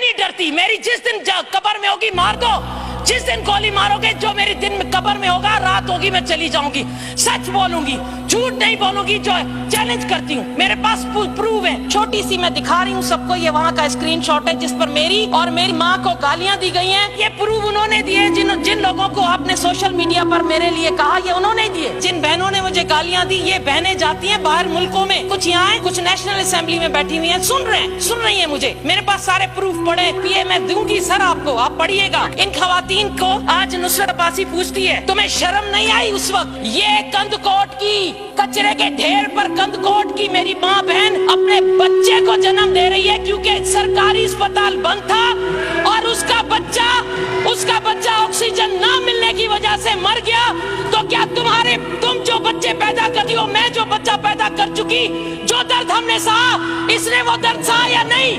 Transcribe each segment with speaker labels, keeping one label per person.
Speaker 1: نہیں ڈرتی. میری جس دن قبر میں ہوگی مار دو, جس دن گولی مارو گے جو میری دن میں قبر میں ہوگا, رات ہوگی میں چلی جاؤں گی. سچ بولوں گی, جھوٹ نہیں بولوں گی. جو چیلنج کرتی ہوں, میرے پاس پروف ہے. چھوٹی سی میں دکھا رہی ہوں سب کو, یہ وہاں کا اسکرین شاٹ ہے جس پر میری اور میری ماں کو گالیاں دی گئی ہیں. یہ پروف انہوں نے دیے. جن لوگوں کو آپ نے سوشل میڈیا پر میرے لیے کہا, یہ انہوں نے دیے. جن بہنوں نے مجھے گالیاں دی, یہ بہنیں جاتی ہیں باہر ملکوں میں, کچھ یہاں ہیں, کچھ نیشنل اسمبلی میں بیٹھی ہوئی ہیں, سن رہی ہیں مجھے. میرے پاس سارے پروف پڑے. یہ میں دوں گی سر آپ کو, آپ پڑھیے گا. ان خواتین کو آج نصرت عباسی پوچھتی ہے, تمہیں شرم نہیں آئی اس وقت؟ یہ کند کوٹ کی کچرے کے ڈھیر پر کند کوٹ کی میری ماں بہن اپنے بچے کو جنم دے رہی ہے کیونکہ سرکاری اسپتال بند تھا اور اس کا بچہ آکسیجن نہ ملنے کی وجہ سے مر گیا. تو کیا تم جو بچے پیدا کرتی ہو, میں جو بچہ پیدا کر چکی, جو درد ہم نے سہا, اس نے وہ درد سہا یا نہیں؟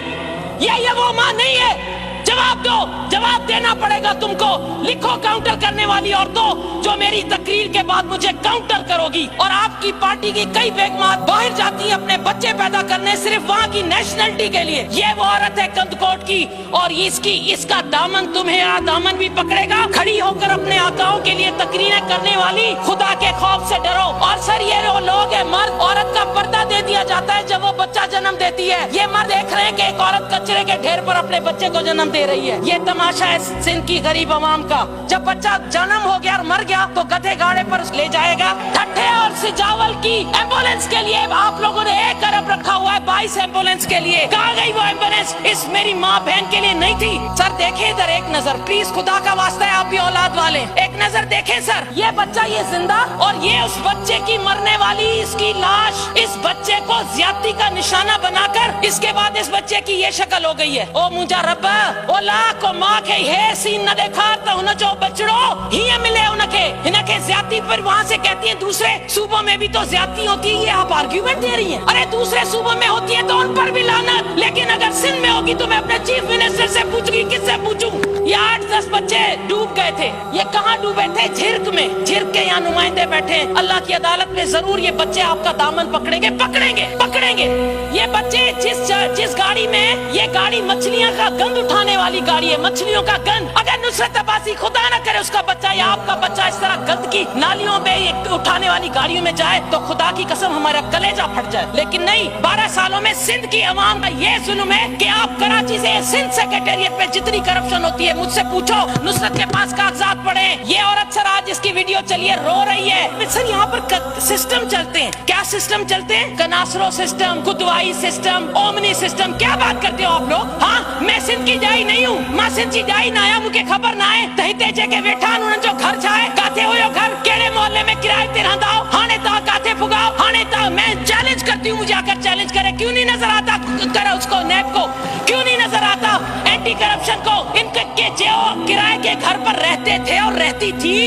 Speaker 1: یہ وہ ماں نہیں ہے؟ جواب دو, جواب دینا پڑے گا تم کو. لکھو کاؤنٹر کرنے والی عورتوں جو میری تقریر کے بعد مجھے کاؤنٹر کرو گی. اور آپ کی پارٹی کی کئی بیگمات باہر جاتی ہیں اپنے بچے پیدا کرنے صرف وہاں کی نیشنلٹی کے لیے. یہ وہ عورت ہے کند کوٹ کی, اور اس کا دامن تمہیں دامن بھی پکڑے گا. کھڑی ہو کر اپنے آقاؤں کے لیے تقریریں کرنے والی, خدا کے خوف سے ڈرو. اور سر یہ وہ لوگ ہیں, مرد عورت کا پردہ دے دیا جاتا ہے جب وہ بچہ جنم دیتی ہے. یہ مرد دیکھ رہے ہیں کہ ایک عورت کچرے کے ڈھیر پر اپنے بچے کو جنم دے رہی ہے. یہ تماشا ہے سندھ کی غریب عوام کا. جب بچہ جنم ہو گیا اور مر گیا تو گدھے گاڑے پر لے جائے گا. ٹھٹھے اور سجاول کی ایمبولینس کے لیے آپ لوگوں نے 1 ارب رکھا ہوا ہے, 22 ایمبولینس کے لیے. کہاں گئی وہ ایمبولینس؟ اس میری ماں بہن کے لیے نہیں تھی. سر دیکھیں ادھر ایک نظر پلیز, خدا کا واسطہ ہے, آپ بھی اولاد والے, ایک نظر دیکھیں سر. یہ بچہ یہ زندہ, اور یہ اس بچے کی مرنے والی اس کی لاش. اس بچے کو زیادتی کا نشانہ بنا کر اس کے بعد اس بچے کی یہ شکل ہو گئی ہے. او مجھا رب, او لاکھ کو ماں کے ہے سین نہ دیکھا تو انہوں جو بچڑو ہی ملے انہیں کے زیادتی پر وہاں سے کہتی ہیں دوسرے صوبوں میں بھی تو زیادتی ہوتی ہے. یہ آپ آرگیومنٹ دے رہی ہیں. ارے دوسرے صوبوں میں ہوتی ہے تو ان پر بھی لعنت, لیکن اگر سندھ میں ہوگی تو میں اپنے چیف منسٹر سے پوچھوں گی. کس سے پوچھوں؟ یہ 8-10 بچے ڈوب گئے تھے. یہ کہاں ڈوبے تھے؟ جھرک میں. جھرک کے یہاں نمائندے بیٹھے ہیں. اللہ کی عدالت میں ضرور یہ بچے آپ کا دامن پکڑیں گے. یہ بچے جس گاڑی میں, یہ گاڑی مچھلیاں کا گند اٹھانے والی گاڑی ہے, مچھلیوں کا گند. اگر نصرت عباسی خدا نہ کرے اس کا بچہ یا آپ کا بچہ اس طرح گند کی نالیوں میں اٹھانے والی گاڑیوں میں جائے تو خدا کی قسم ہمارا کلیجہ پھٹ جائے. لیکن نہیں, 12 سالوں میں سندھ کی عوام کا یہ ظلم ہے کہ آپ کراچی سے سندھ سیکریٹریٹ پہ جتنی کرپشن ہوتی ہے مجھ سے پوچھو. نصرت کے پاس کاغذات پڑے. یہ عورت سر آج اس کی ویڈیو چلی ہے, رو رہی ہے. سر یہاں پر سسٹم چلتے ہیں. کیا سسٹم چلتے ہیں؟ کناسرو system, Kidwai system, omni system. کیا بات کرتے ہو آپ لوگ؟ ہاں میں سندھ کی جائی نہیں ہوں, ماں سندھ کی جائی نہ آیا, مجھے خبر نہ ہے. تہتے جے کے بیٹھا انہوں جو گھر چھائے کاتے ہوئے گھر کیڑے محلے میں کرائے تے رہنداؤ, ہانے تا کاتے پھگاؤ, ہانے تا. میں چیلنج کرتی ہوں, مجھے آ کر چیلنج کرے. کیوں نہیں نظر آتا کرا اس کو, نیب کو کیوں نہیں نظر آتا, اینٹی کرپشن کو؟ ان کے جو کرائے کے گھر پر رہتے تھے اور رہتی تھی,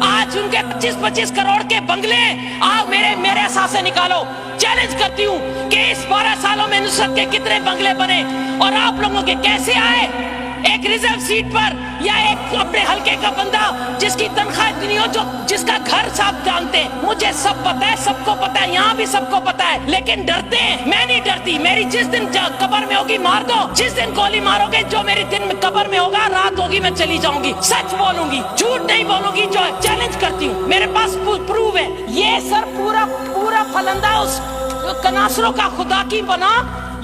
Speaker 1: آج ان کے 25-25 کروڑ کے بنگلے آؤ میرے اثاثے نکالو. چیلنج کرتی ہوں کہ اس 12 سالوں میں نصرت کے کتنے بنگلے بنے اور آپ لوگوں کے کیسے آئے. ایک ریزرو سیٹ پر یا ایک اپنے حلقے کا بندہ جس کی تنخواہ اتنی ہو, جس کا گھر صاحب جانتے ہیں. مجھے سب پتا ہے, سب کو پتا ہے, یہاں بھی سب کو پتا ہے, لیکن ڈرتے ہیں. میں نہیں ڈرتی. میری جس دن قبر میں ہوگی مار دو, جس دن گولی مارو گے جو میری دن میں قبر میں ہوگا, رات ہوگی میں چلی جاؤں گی. سچ بولوں گی, جھوٹ نہیں بولوں گی. جو چیلنج کرتی ہوں, میرے پاس پروف ہے. یہ سر پورا پھلندہ اس کناسروں کا خدا کی بنا.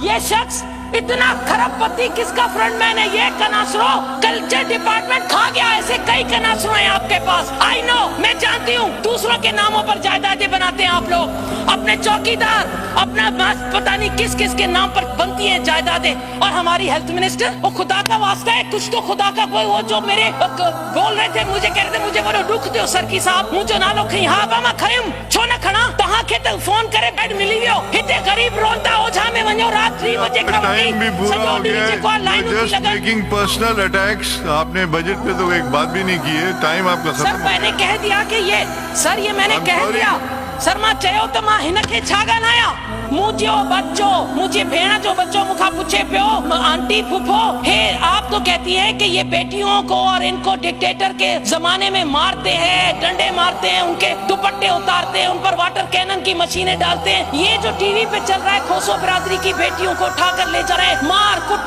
Speaker 1: یہ شخص اتنا خراب پتی کس کا فرنٹ مین ہے؟ یہ کناسرو کلچر ڈپارٹمنٹ کھا گیا. ایسے کئی کناسرو ہیں آپ کے پاس. آئی نو, میں جانتی ہوں دوسروں کے ناموں پر جائیدادیں بناتے ہیں آپ لوگ. اپنے چوکیدار, اپنا پتہ نہیں کس کے نام پر بنتی ہیں جائیدادیں. اور ہماری ہیلتھ منسٹر, وہ خدا کا واسطہ ہے کچھ تو خدا کا کوئی, وہ جو میرے بول رہے تھے, مجھے کہہ رہے تھے مجھے وہ دکھ دیو سر کی صاحب, مجھے نالو کہیں ہاں باما کھائم چھو نہ کھڑا تہاں کے تو فون کرے بیڈ ملی ویو. ہتے غریب روندا اوجھا میں ونجو رات 3 بجے کھڑا.
Speaker 2: ٹائم بھی پورا ہو گیا ہے. Just making personal attacks. آپ نے بجٹ پہ تو ایک بات بھی نہیں کی ہے. ٹائم آپ کا ختم.
Speaker 1: سر میں نے کہہ دیا کہ یہ سر, یہ میں نے کہہ دیا سر. ماں چیو تو ماں ہنکے چھاگا نایا. مجھے بچو, مجھے بھیڑا جو بچوں مکھا پوچھے پیو آنٹی پھپھو ہے. آپ تو کہتی ہیں کہ یہ بیٹیوں کو اور ان کو ڈکٹیٹر کے زمانے میں مارتے ہیں, ڈنڈے مارتے ہیں, ان کے دوپٹے اتارتے ہیں, ان پر واٹر کینن کی مشینیں ڈالتے ہیں. یہ جو ٹی وی پہ چل رہا ہے کھوسو برادری کی بیٹیوں کو اٹھا کر لے جا رہے ہیں, مار کٹ